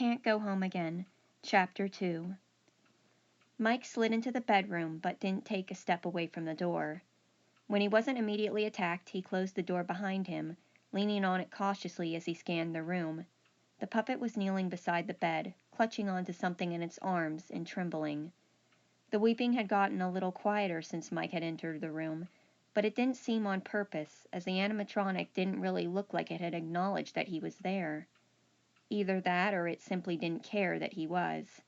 Can't Go Home Again, Chapter 2. Mike slid into the bedroom, but didn't take a step away from the door. When he wasn't immediately attacked, he closed the door behind him, leaning on it cautiously as he scanned the room. The puppet was kneeling beside the bed, clutching onto something in its arms and trembling. The weeping had gotten a little quieter since Mike had entered the room, but it didn't seem on purpose, as the animatronic didn't really look like it had acknowledged that he was there. Either that, or it simply didn't care that he was.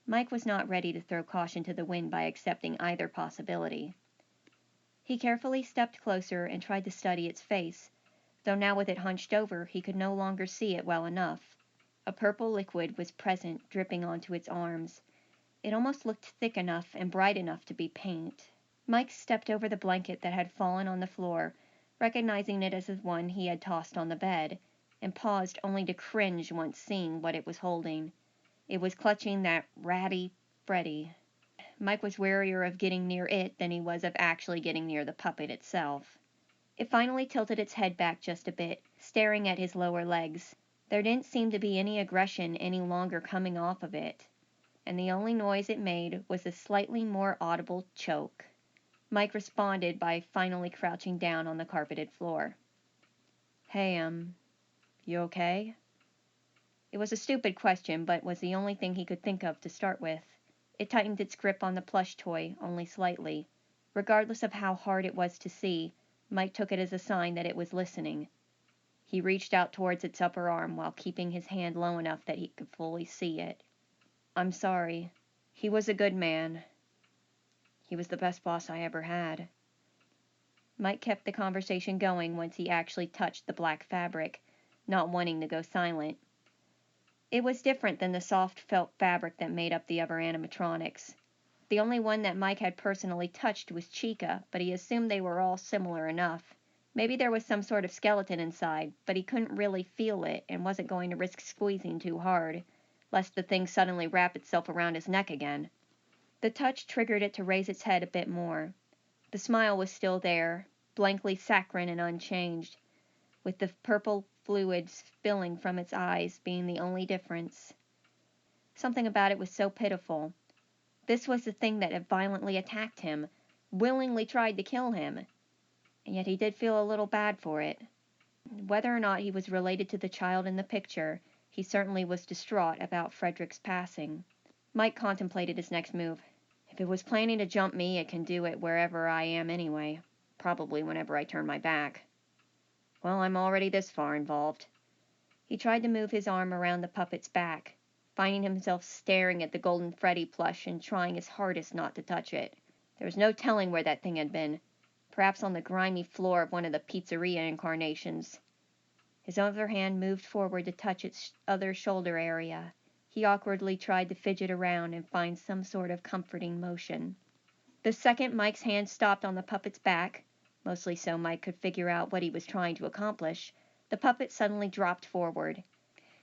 Mike was not ready to throw caution to the wind by accepting either possibility. He carefully stepped closer and tried to study its face, though now with it hunched over, he could no longer see it well enough. A purple liquid was present, dripping onto its arms. It almost looked thick enough and bright enough to be paint. Mike stepped over the blanket that had fallen on the floor, recognizing it as the one he had tossed on the bed, and paused only to cringe once seeing what it was holding. It was clutching that ratty Freddy. Mike was warier of getting near it than he was of actually getting near the puppet itself. It finally tilted its head back just a bit, staring at his lower legs. There didn't seem to be any aggression any longer coming off of it, and the only noise it made was a slightly more audible choke. Mike responded by finally crouching down on the carpeted floor. "Hey, you okay?" It was a stupid question, but was the only thing he could think of to start with. It tightened its grip on the plush toy, only slightly. Regardless of how hard it was to see, Mike took it as a sign that it was listening. He reached out towards its upper arm while keeping his hand low enough that he could fully see it. "I'm sorry. He was a good man. He was the best boss I ever had." Mike kept the conversation going once he actually touched the black fabric, not wanting to go silent. It was different than the soft felt fabric that made up the other animatronics. The only one that Mike had personally touched was Chica, but he assumed they were all similar enough. Maybe there was some sort of skeleton inside, but he couldn't really feel it and wasn't going to risk squeezing too hard, lest the thing suddenly wrap itself around his neck again. The touch triggered it to raise its head a bit more. The smile was still there, blankly saccharine and unchanged, with the purple fluids spilling from its eyes being the only difference. Something about it was so pitiful. This was the thing that had violently attacked him, willingly tried to kill him, and yet he did feel a little bad for it. Whether or not he was related to the child in the picture, he certainly was distraught about Frederick's passing. Mike contemplated his next move. If it was planning to jump me, it can do it wherever I am anyway, probably whenever I turn my back. Well, I'm already this far involved. He tried to move his arm around the puppet's back, finding himself staring at the golden Freddy plush and trying his hardest not to touch it. There was no telling where that thing had been, perhaps on the grimy floor of one of the pizzeria incarnations. His other hand moved forward to touch its other shoulder area. He awkwardly tried to fidget around and find some sort of comforting motion. The second Mike's hand stopped on the puppet's back, mostly so Mike could figure out what he was trying to accomplish, the puppet suddenly dropped forward.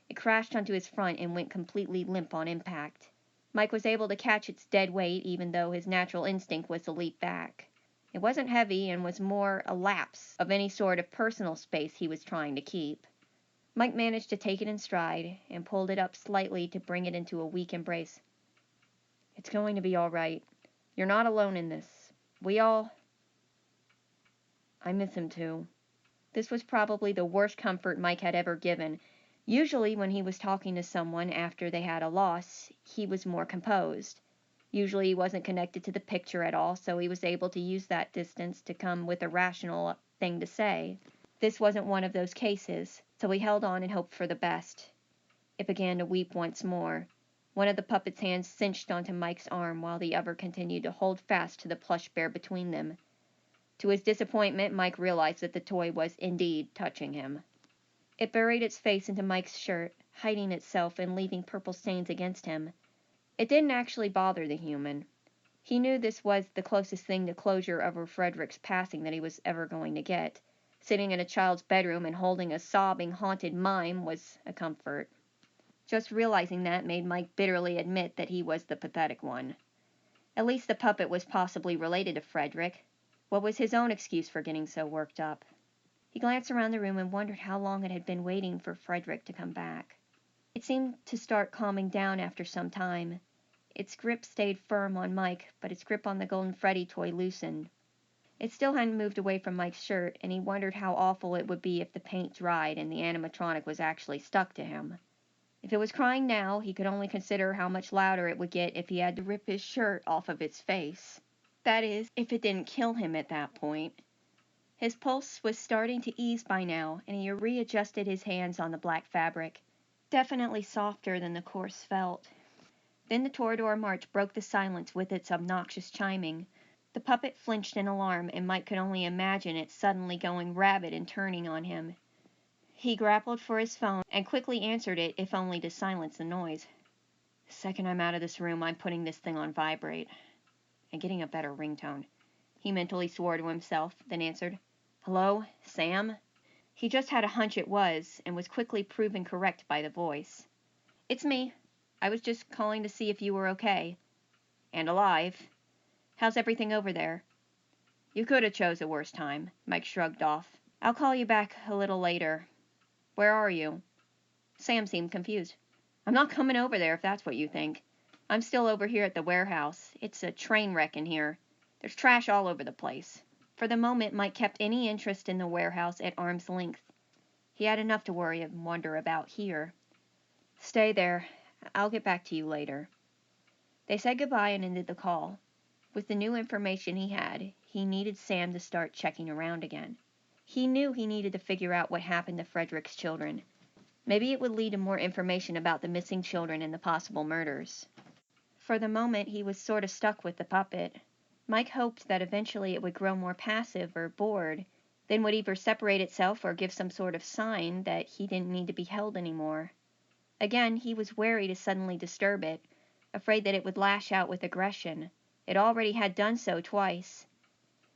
It crashed onto his front and went completely limp on impact. Mike was able to catch its dead weight, even though his natural instinct was to leap back. It wasn't heavy and was more a lapse of any sort of personal space he was trying to keep. Mike managed to take it in stride and pulled it up slightly to bring it into a weak embrace. "It's going to be all right. You're not alone in this. I miss him too." This was probably the worst comfort Mike had ever given. Usually when he was talking to someone after they had a loss, he was more composed. Usually he wasn't connected to the picture at all, so he was able to use that distance to come with a rational thing to say. This wasn't one of those cases, so he held on and hoped for the best. It began to weep once more. One of the puppet's hands cinched onto Mike's arm while the other continued to hold fast to the plush bear between them. To his disappointment, Mike realized that the toy was indeed touching him. It buried its face into Mike's shirt, hiding itself and leaving purple stains against him. It didn't actually bother the human. He knew this was the closest thing to closure over Frederick's passing that he was ever going to get. Sitting in a child's bedroom and holding a sobbing, haunted mime was a comfort. Just realizing that made Mike bitterly admit that he was the pathetic one. At least the puppet was possibly related to Frederick. What was his own excuse for getting so worked up? He glanced around the room and wondered how long it had been waiting for Frederick to come back. It seemed to start calming down after some time. Its grip stayed firm on Mike, but its grip on the Golden Freddy toy loosened. It still hadn't moved away from Mike's shirt, and he wondered how awful it would be if the paint dried and the animatronic was actually stuck to him. If it was crying now, he could only consider how much louder it would get if he had to rip his shirt off of its face. That is, if it didn't kill him at that point. His pulse was starting to ease by now, and he readjusted his hands on the black fabric. Definitely softer than the coarse felt. Then the Toreador march broke the silence with its obnoxious chiming. The puppet flinched in alarm, and Mike could only imagine it suddenly going rabid and turning on him. He grappled for his phone and quickly answered it, if only to silence the noise. The second I'm out of this room, I'm putting this thing on vibrate. And getting a better ringtone. He mentally swore to himself, then answered, "Hello, Sam?" He just had a hunch it was, and was quickly proven correct by the voice. "It's me. I was just calling to see if you were okay. And alive. How's everything over there?" "You could have chose a worse time," Mike shrugged off. "I'll call you back a little later. Where are you?" Sam seemed confused. "I'm not coming over there if that's what you think. I'm still over here at the warehouse. It's a train wreck in here. There's trash all over the place." For the moment, Mike kept any interest in the warehouse at arm's length. He had enough to worry and wonder about here. "Stay there. I'll get back to you later." They said goodbye and ended the call. With the new information he had, he needed Sam to start checking around again. He knew he needed to figure out what happened to Frederick's children. Maybe it would lead to more information about the missing children and the possible murders. For the moment, he was sort of stuck with the puppet. Mike hoped that eventually it would grow more passive or bored, then would either separate itself or give some sort of sign that he didn't need to be held anymore. Again, he was wary to suddenly disturb it, afraid that it would lash out with aggression. It already had done so twice.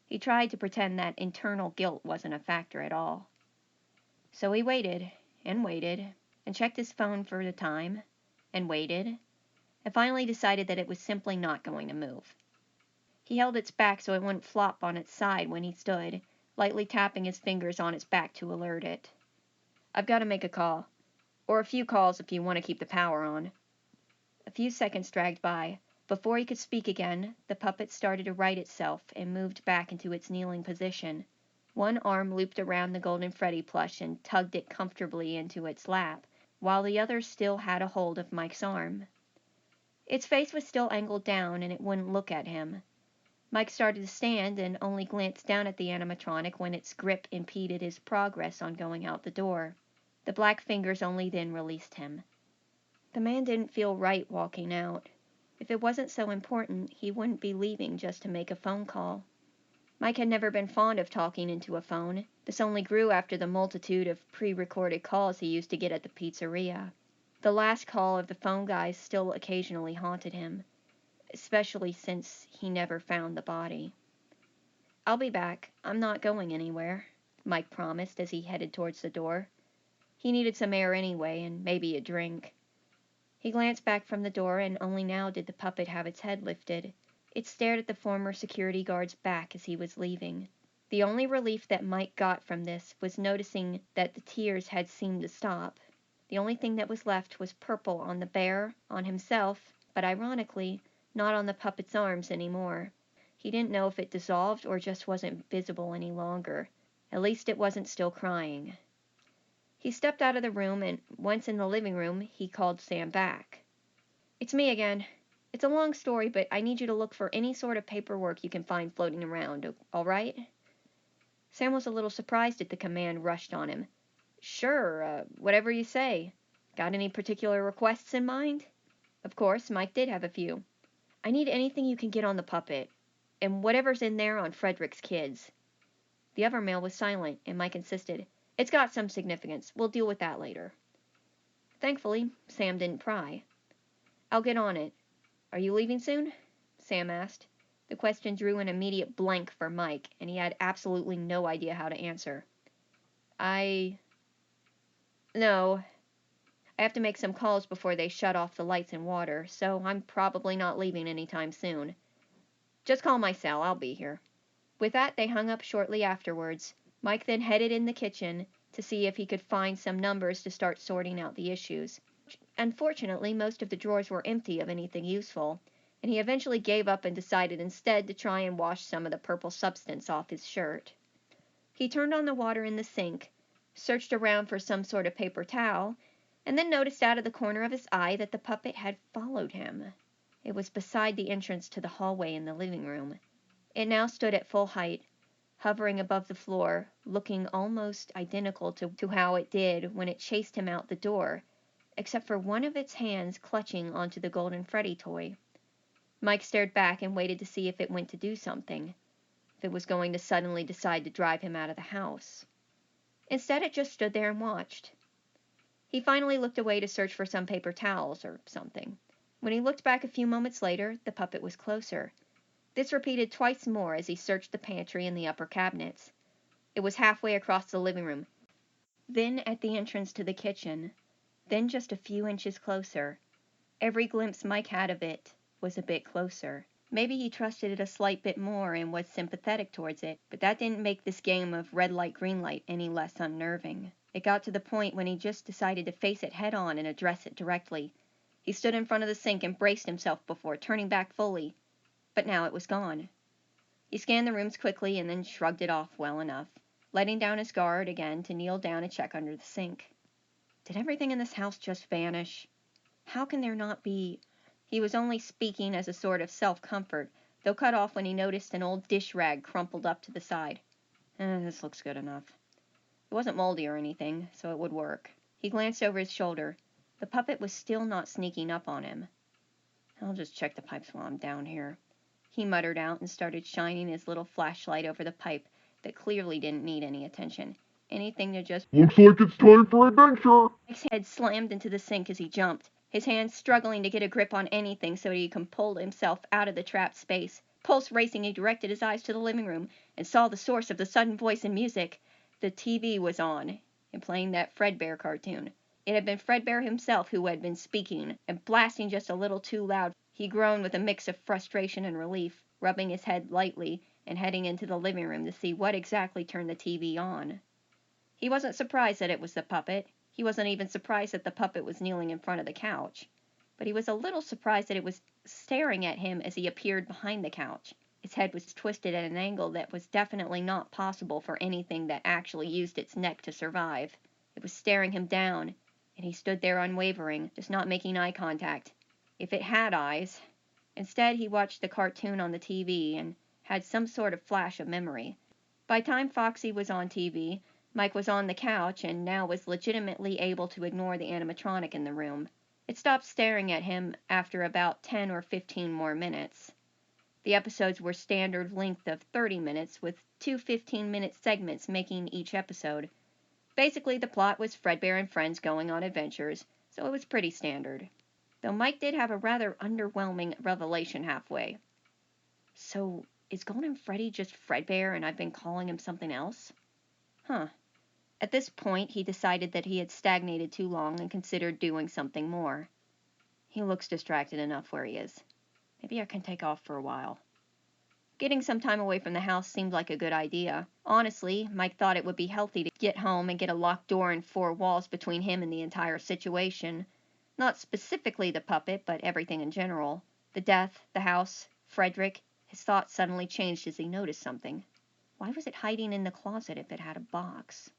He tried to pretend that internal guilt wasn't a factor at all. So he waited, and checked his phone for the time, and waited, and finally decided that it was simply not going to move. He held its back so it wouldn't flop on its side when he stood, lightly tapping his fingers on its back to alert it. "I've got to make a call. Or a few calls if you want to keep the power on." A few seconds dragged by. Before he could speak again, the puppet started to right itself and moved back into its kneeling position. One arm looped around the Golden Freddy plush and tugged it comfortably into its lap, while the other still had a hold of Mike's arm. Its face was still angled down, and it wouldn't look at him. Mike started to stand and only glanced down at the animatronic when its grip impeded his progress on going out the door. The black fingers only then released him. The man didn't feel right walking out. If it wasn't so important, he wouldn't be leaving just to make a phone call. Mike had never been fond of talking into a phone. This only grew after the multitude of pre-recorded calls he used to get at the pizzeria. The last call of the phone guys still occasionally haunted him, especially since he never found the body. "I'll be back. I'm not going anywhere," Mike promised as he headed towards the door. He needed some air anyway, and maybe a drink. He glanced back from the door, and only now did the puppet have its head lifted. It stared at the former security guard's back as he was leaving. The only relief that Mike got from this was noticing that the tears had seemed to stop. The only thing that was left was purple on the bear, on himself, but ironically, not on the puppet's arms anymore. He didn't know if it dissolved or just wasn't visible any longer. At least it wasn't still crying. He stepped out of the room, and once in the living room, he called Sam back. "It's me again. It's a long story, but I need you to look for any sort of paperwork you can find floating around, all right?" Sam was a little surprised at the command rushed on him. "Sure, whatever you say. Got any particular requests in mind?" Of course, Mike did have a few. "I need anything you can get on the puppet, and whatever's in there on Frederick's kids." The other male was silent, and Mike insisted, "It's got some significance. We'll deal with that later." Thankfully, Sam didn't pry. "I'll get on it. Are you leaving soon?" Sam asked. The question drew an immediate blank for Mike, and he had absolutely no idea how to answer. No. I have to make some calls before they shut off the lights and water, so I'm probably not leaving anytime soon. Just call my cell. I'll be here." With that, they hung up shortly afterwards. Mike then headed in the kitchen to see if he could find some numbers to start sorting out the issues. Unfortunately, most of the drawers were empty of anything useful, and he eventually gave up and decided instead to try and wash some of the purple substance off his shirt. He turned on the water in the sink, searched around for some sort of paper towel, and then noticed out of the corner of his eye that the puppet had followed him. It was beside the entrance to the hallway in the living room. It now stood at full height, hovering above the floor, looking almost identical to how it did when it chased him out the door, except for one of its hands clutching onto the Golden Freddy toy. Mike stared back and waited to see if it went to do something, if it was going to suddenly decide to drive him out of the house. Instead, it just stood there and watched. He finally looked away to search for some paper towels or something. When he looked back a few moments later, the puppet was closer. This repeated twice more as he searched the pantry and the upper cabinets. It was halfway across the living room, then at the entrance to the kitchen, then just a few inches closer. Every glimpse Mike had of it was a bit closer. Maybe he trusted it a slight bit more and was sympathetic towards it, but that didn't make this game of red light, green light any less unnerving. It got to the point when he just decided to face it head on and address it directly. He stood in front of the sink and braced himself before turning back fully, but now it was gone. He scanned the rooms quickly and then shrugged it off well enough, letting down his guard again to kneel down and check under the sink. Did everything in this house just vanish? How can there not be? He was only speaking as a sort of self-comfort, though cut off when he noticed an old dish rag crumpled up to the side. This looks good enough. It wasn't moldy or anything, so it would work. He glanced over his shoulder. The puppet was still not sneaking up on him. I'll just check the pipes while I'm down here, he muttered out and started shining his little flashlight over the pipe that clearly didn't need any attention. Anything to just... Looks like it's time for adventure! Mike's head slammed into the sink as he jumped, his hands struggling to get a grip on anything so he could pull himself out of the trapped space. Pulse racing, he directed his eyes to the living room and saw the source of the sudden voice and music. The TV was on and playing that Fredbear cartoon. It had been Fredbear himself who had been speaking, and blasting just a little too loud. He groaned with a mix of frustration and relief, rubbing his head lightly and heading into the living room to see what exactly turned the TV on. He wasn't surprised that it was the puppet. He wasn't even surprised that the puppet was kneeling in front of the couch. But he was a little surprised that it was staring at him as he appeared behind the couch. Its head was twisted at an angle that was definitely not possible for anything that actually used its neck to survive. It was staring him down, and he stood there unwavering, just not making eye contact. If it had eyes. Instead, he watched the cartoon on the TV and had some sort of flash of memory. By the time Foxy was on TV, Mike was on the couch and now was legitimately able to ignore the animatronic in the room. It stopped staring at him after about 10 or 15 more minutes. The episodes were standard length of 30 minutes, with 2 15-minute segments making each episode. Basically, the plot was Fredbear and friends going on adventures, so it was pretty standard. Though Mike did have a rather underwhelming revelation halfway. So, is Golden Freddy just Fredbear and I've been calling him something else? At this point, he decided that he had stagnated too long and considered doing something more. He looks distracted enough where he is. Maybe I can take off for a while. Getting some time away from the house seemed like a good idea. Honestly, Mike thought it would be healthy to get home and get a locked door and 4 walls between him and the entire situation. Not specifically the puppet, but everything in general. The death, the house, Frederick. His thoughts suddenly changed as he noticed something. Why was it hiding in the closet if it had a box?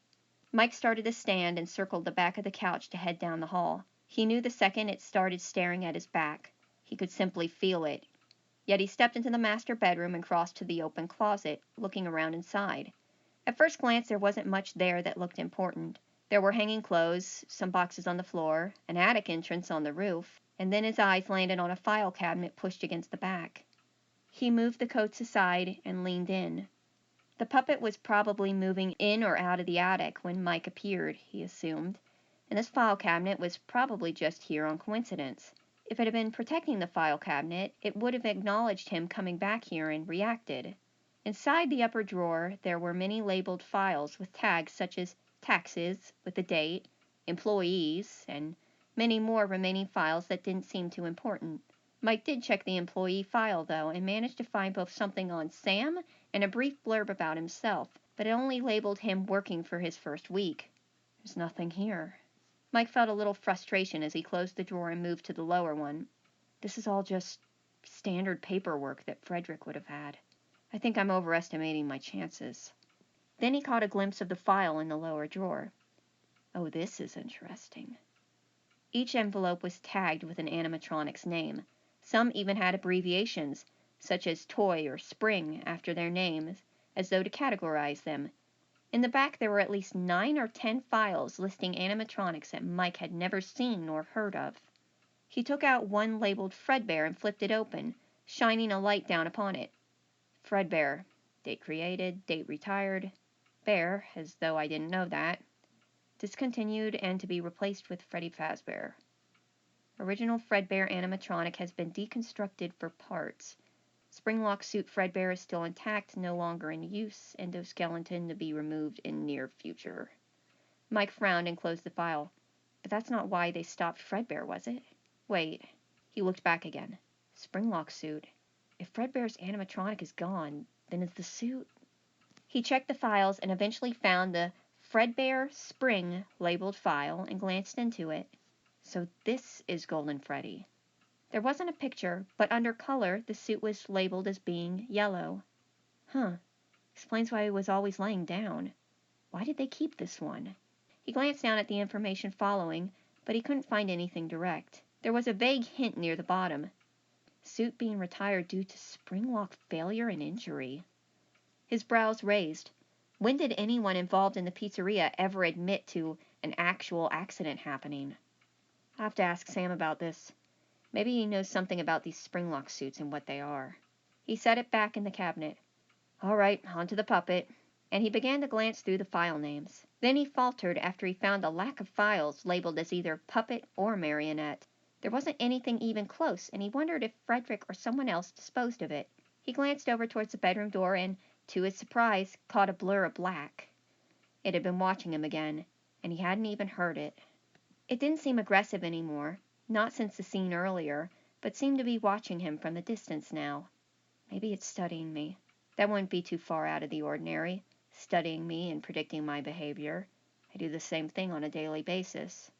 Mike started to stand and circled the back of the couch to head down the hall. He knew the second it started staring at his back. He could simply feel it. Yet he stepped into the master bedroom and crossed to the open closet, looking around inside. At first glance, there wasn't much there that looked important. There were hanging clothes, some boxes on the floor, an attic entrance on the roof, and then his eyes landed on a file cabinet pushed against the back. He moved the coats aside and leaned in. The puppet was probably moving in or out of the attic when Mike appeared, he assumed, and this file cabinet was probably just here on coincidence. If it had been protecting the file cabinet, it would have acknowledged him coming back here and reacted. Inside the upper drawer, there were many labeled files with tags such as taxes, with a date, employees, and many more remaining files that didn't seem too important. Mike did check the employee file, though, and managed to find both something on Sam and a brief blurb about himself, but it only labeled him working for his first week. There's nothing here. Mike felt a little frustration as he closed the drawer and moved to the lower one. This is all just standard paperwork that Frederick would have had. I think I'm overestimating my chances. Then he caught a glimpse of the file in the lower drawer. Oh, this is interesting. Each envelope was tagged with an animatronic's name. Some even had abbreviations, such as Toy or Spring, after their names, as though to categorize them. In the back there were at least 9 or 10 files listing animatronics that Mike had never seen nor heard of. He took out one labeled Fredbear and flipped it open, shining a light down upon it. Fredbear. Date created, date retired. Bear, as though I didn't know that. Discontinued and to be replaced with Freddy Fazbear. Original Fredbear animatronic has been deconstructed for parts. Springlock suit Fredbear is still intact, no longer in use. Endoskeleton to be removed in near future. Mike frowned and closed the file. But that's not why they stopped Fredbear, was it? Wait. He looked back again. Springlock suit. If Fredbear's animatronic is gone, then is the suit? He checked the files and eventually found the Fredbear Spring labeled file and glanced into it. So this is Golden Freddy. There wasn't a picture, but under color the suit was labeled as being yellow. Explains why he was always laying down. Why did they keep this one? He glanced down at the information following, but he couldn't find anything direct. There was a vague hint near the bottom. Suit being retired due to springlock failure and injury. His brows raised. When did anyone involved in the pizzeria ever admit to an actual accident happening? I'll have to ask Sam about this. Maybe he knows something about these springlock suits and what they are. He set it back in the cabinet. All right, on to the puppet. And he began to glance through the file names. Then he faltered after he found a lack of files labeled as either puppet or marionette. There wasn't anything even close, and he wondered if Frederick or someone else disposed of it. He glanced over towards the bedroom door and, to his surprise, caught a blur of black. It had been watching him again, and he hadn't even heard it. It didn't seem aggressive anymore, not since the scene earlier, but seemed to be watching him from the distance now. Maybe it's studying me. That wouldn't be too far out of the ordinary, studying me and predicting my behavior. I do the same thing on a daily basis.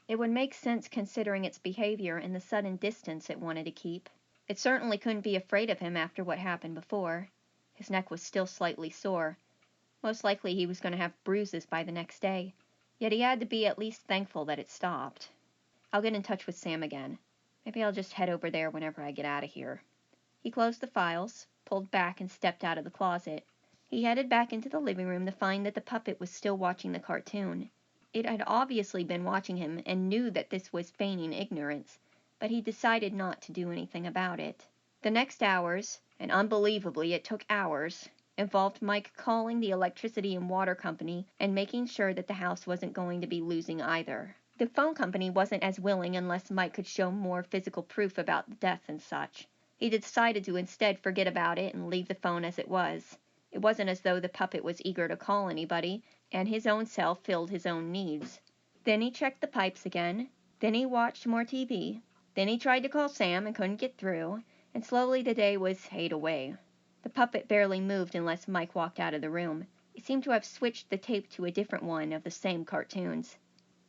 It would make sense considering its behavior and the sudden distance it wanted to keep. It certainly couldn't be afraid of him after what happened before. His neck was still slightly sore. Most likely he was going to have bruises by the next day, yet he had to be at least thankful that it stopped. I'll get in touch with Sam again. Maybe I'll just head over there whenever I get out of here. He closed the files, pulled back, and stepped out of the closet. He headed back into the living room to find that the puppet was still watching the cartoon. It had obviously been watching him and knew that this was feigning ignorance, but he decided not to do anything about it. The next hours, and unbelievably it took hours, involved Mike calling the electricity and water company and making sure that the house wasn't going to be losing either. The phone company wasn't as willing unless Mike could show more physical proof about the death and such. He decided to instead forget about it and leave the phone as it was. It wasn't as though the puppet was eager to call anybody, and his own self filled his own needs. Then he checked the pipes again. Then he watched more TV. Then he tried to call Sam and couldn't get through, and slowly the day was ate away. The puppet barely moved unless Mike walked out of the room. It seemed to have switched the tape to a different one of the same cartoons.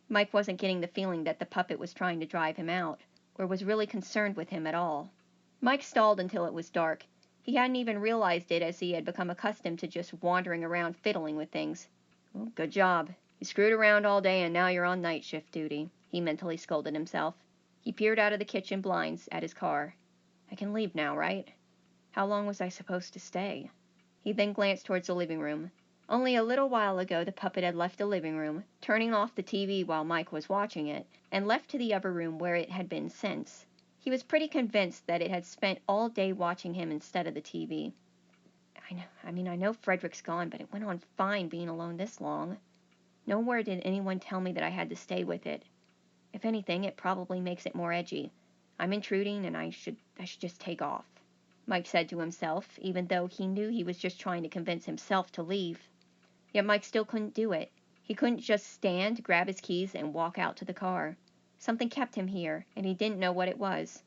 Mike wasn't getting the feeling that the puppet was trying to drive him out, or was really concerned with him at all. Mike stalled until it was dark. He hadn't even realized it as he had become accustomed to just wandering around fiddling with things. Well, good job. You screwed around all day and now you're on night shift duty, he mentally scolded himself. He peered out of the kitchen blinds at his car. I can leave now, right? How long was I supposed to stay? He then glanced towards the living room. Only a little while ago the puppet had left the living room, turning off the TV while Mike was watching it, and left to the upper room where it had been since. He was pretty convinced that it had spent all day watching him instead of the TV. I know Frederick's gone, but it went on fine being alone this long. Nowhere did anyone tell me that I had to stay with it. If anything, it probably makes it more edgy. I'm intruding, and I should just take off, Mike said to himself, even though he knew he was just trying to convince himself to leave. Yet Mike still couldn't do it. He couldn't just stand, grab his keys, and walk out to the car. Something kept him here, and he didn't know what it was.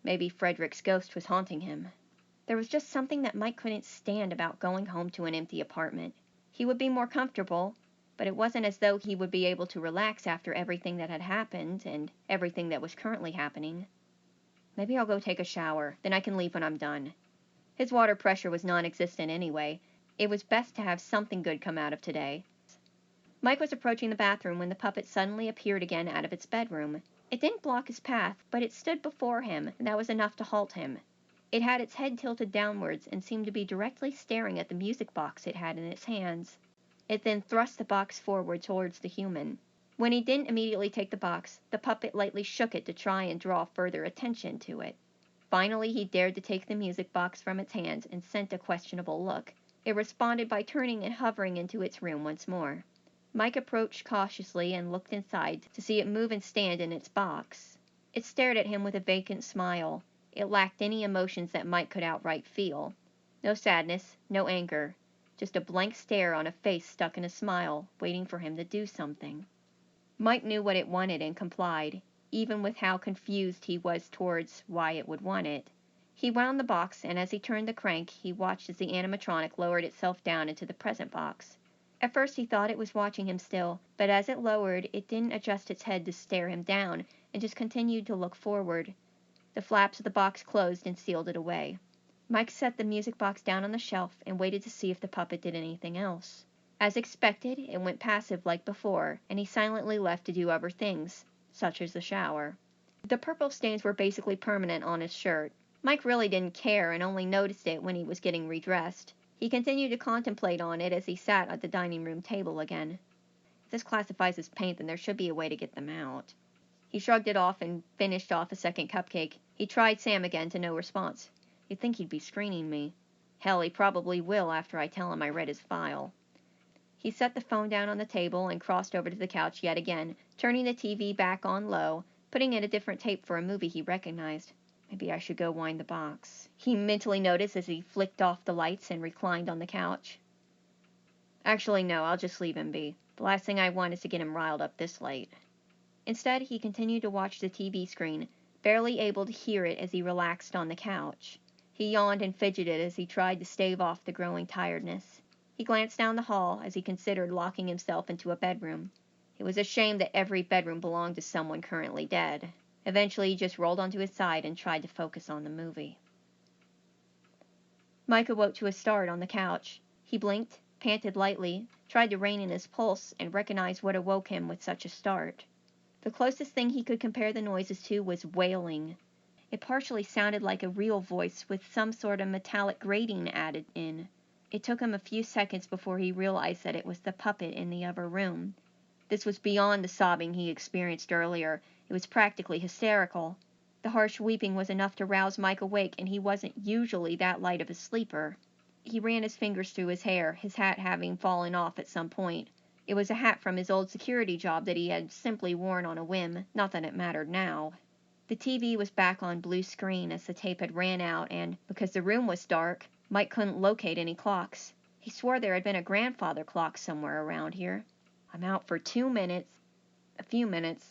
Maybe Frederick's ghost was haunting him. There was just something that Mike couldn't stand about going home to an empty apartment. He would be more comfortable, but it wasn't as though he would be able to relax after everything that had happened and everything that was currently happening. Maybe I'll go take a shower, then I can leave when I'm done. His water pressure was non-existent anyway. It was best to have something good come out of today. Mike was approaching the bathroom when the puppet suddenly appeared again out of its bedroom. It didn't block his path, but it stood before him, and that was enough to halt him. It had its head tilted downwards and seemed to be directly staring at the music box it had in its hands. It then thrust the box forward towards the human. When he didn't immediately take the box, the puppet lightly shook it to try and draw further attention to it. Finally, he dared to take the music box from its hands and sent a questionable look. It responded by turning and hovering into its room once more. Mike approached cautiously and looked inside to see it move and stand in its box. It stared at him with a vacant smile. It lacked any emotions that Mike could outright feel. No sadness, no anger, just a blank stare on a face stuck in a smile, waiting for him to do something. Mike knew what it wanted and complied, even with how confused he was towards why it would want it. He wound the box, and as he turned the crank, he watched as the animatronic lowered itself down into the present box. At first he thought it was watching him still, but as it lowered, it didn't adjust its head to stare him down, and just continued to look forward. The flaps of the box closed and sealed it away. Mike set the music box down on the shelf and waited to see if the puppet did anything else. As expected, it went passive like before, and he silently left to do other things, such as the shower. The purple stains were basically permanent on his shirt. Mike really didn't care and only noticed it when he was getting redressed. He continued to contemplate on it as he sat at the dining room table again. If this classifies as paint, then there should be a way to get them out. He shrugged it off and finished off a second cupcake. He tried Sam again to no response. You'd think he'd be screening me. Hell, he probably will after I tell him I read his file. He set the phone down on the table and crossed over to the couch yet again, turning the TV back on low, putting in a different tape for a movie he recognized. Maybe I should go wind the box, he mentally noticed as he flicked off the lights and reclined on the couch. Actually, no, I'll just leave him be. The last thing I want is to get him riled up this late. Instead, he continued to watch the TV screen, barely able to hear it as he relaxed on the couch. He yawned and fidgeted as he tried to stave off the growing tiredness. He glanced down the hall as he considered locking himself into a bedroom. It was a shame that every bedroom belonged to someone currently dead. Eventually, he just rolled onto his side and tried to focus on the movie. Mike awoke to a start on the couch. He blinked, panted lightly, tried to rein in his pulse, and recognized what awoke him with such a start. The closest thing he could compare the noises to was wailing. It partially sounded like a real voice with some sort of metallic grating added in. It took him a few seconds before he realized that it was the puppet in the other room. This was beyond the sobbing he experienced earlier. It was practically hysterical. The harsh weeping was enough to rouse Mike awake, and he wasn't usually that light of a sleeper. He ran his fingers through his hair, his hat having fallen off at some point. It was a hat from his old security job that he had simply worn on a whim, not that it mattered now. The TV was back on blue screen as the tape had ran out, and, because the room was dark, Mike couldn't locate any clocks. He swore there had been a grandfather clock somewhere around here. I'm out for 2 minutes. A few minutes.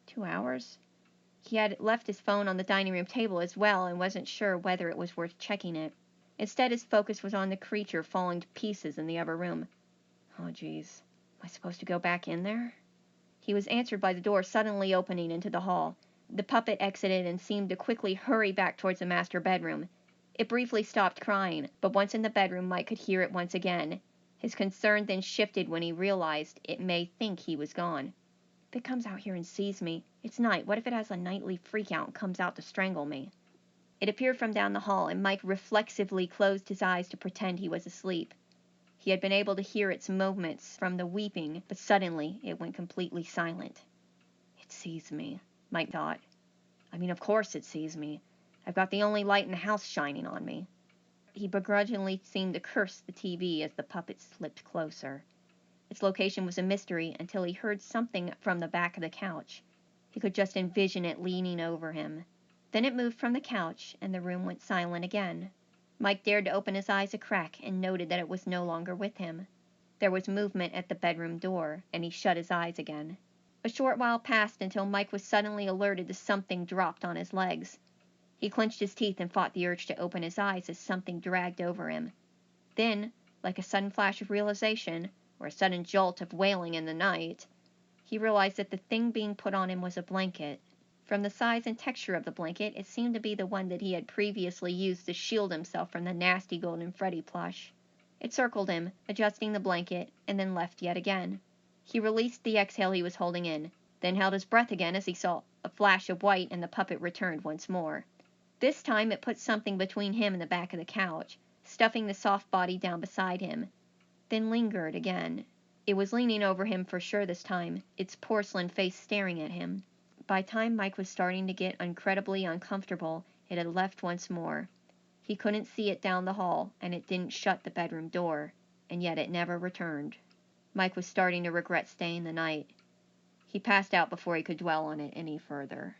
2 hours? He had left his phone on the dining room table as well and wasn't sure whether it was worth checking it. Instead, his focus was on the creature falling to pieces in the other room. Oh, geez. Am I supposed to go back in there? He was answered by the door suddenly opening into the hall. The puppet exited and seemed to quickly hurry back towards the master bedroom. It briefly stopped crying, but once in the bedroom, Mike could hear it once again. His concern then shifted when he realized it may think he was gone. If it comes out here and sees me, it's night. What if it has a nightly freak-out and comes out to strangle me? It appeared from down the hall, and Mike reflexively closed his eyes to pretend he was asleep. He had been able to hear its movements from the weeping, but suddenly it went completely silent. It sees me, Mike thought. I mean, of course it sees me. I've got the only light in the house shining on me. He begrudgingly seemed to curse the TV as the puppet slipped closer. Its location was a mystery until he heard something from the back of the couch. He could just envision it leaning over him. Then it moved from the couch, and the room went silent again. Mike dared to open his eyes a crack and noted that it was no longer with him. There was movement at the bedroom door, and he shut his eyes again. A short while passed until Mike was suddenly alerted to something dropped on his legs. He clenched his teeth and fought the urge to open his eyes as something dragged over him. Then, like a sudden flash of realization, or a sudden jolt of wailing in the night. He realized that the thing being put on him was a blanket. From the size and texture of the blanket, it seemed to be the one that he had previously used to shield himself from the nasty Golden Freddy plush. It circled him, adjusting the blanket, and then left yet again. He released the exhale he was holding in, then held his breath again as he saw a flash of white and the puppet returned once more. This time it put something between him and the back of the couch, stuffing the soft body down beside him, then lingered again. It was leaning over him for sure this time, its porcelain face staring at him. By time Mike was starting to get incredibly uncomfortable, it had left once more. He couldn't see it down the hall, and it didn't shut the bedroom door, and yet it never returned. Mike was starting to regret staying the night. He passed out before he could dwell on it any further.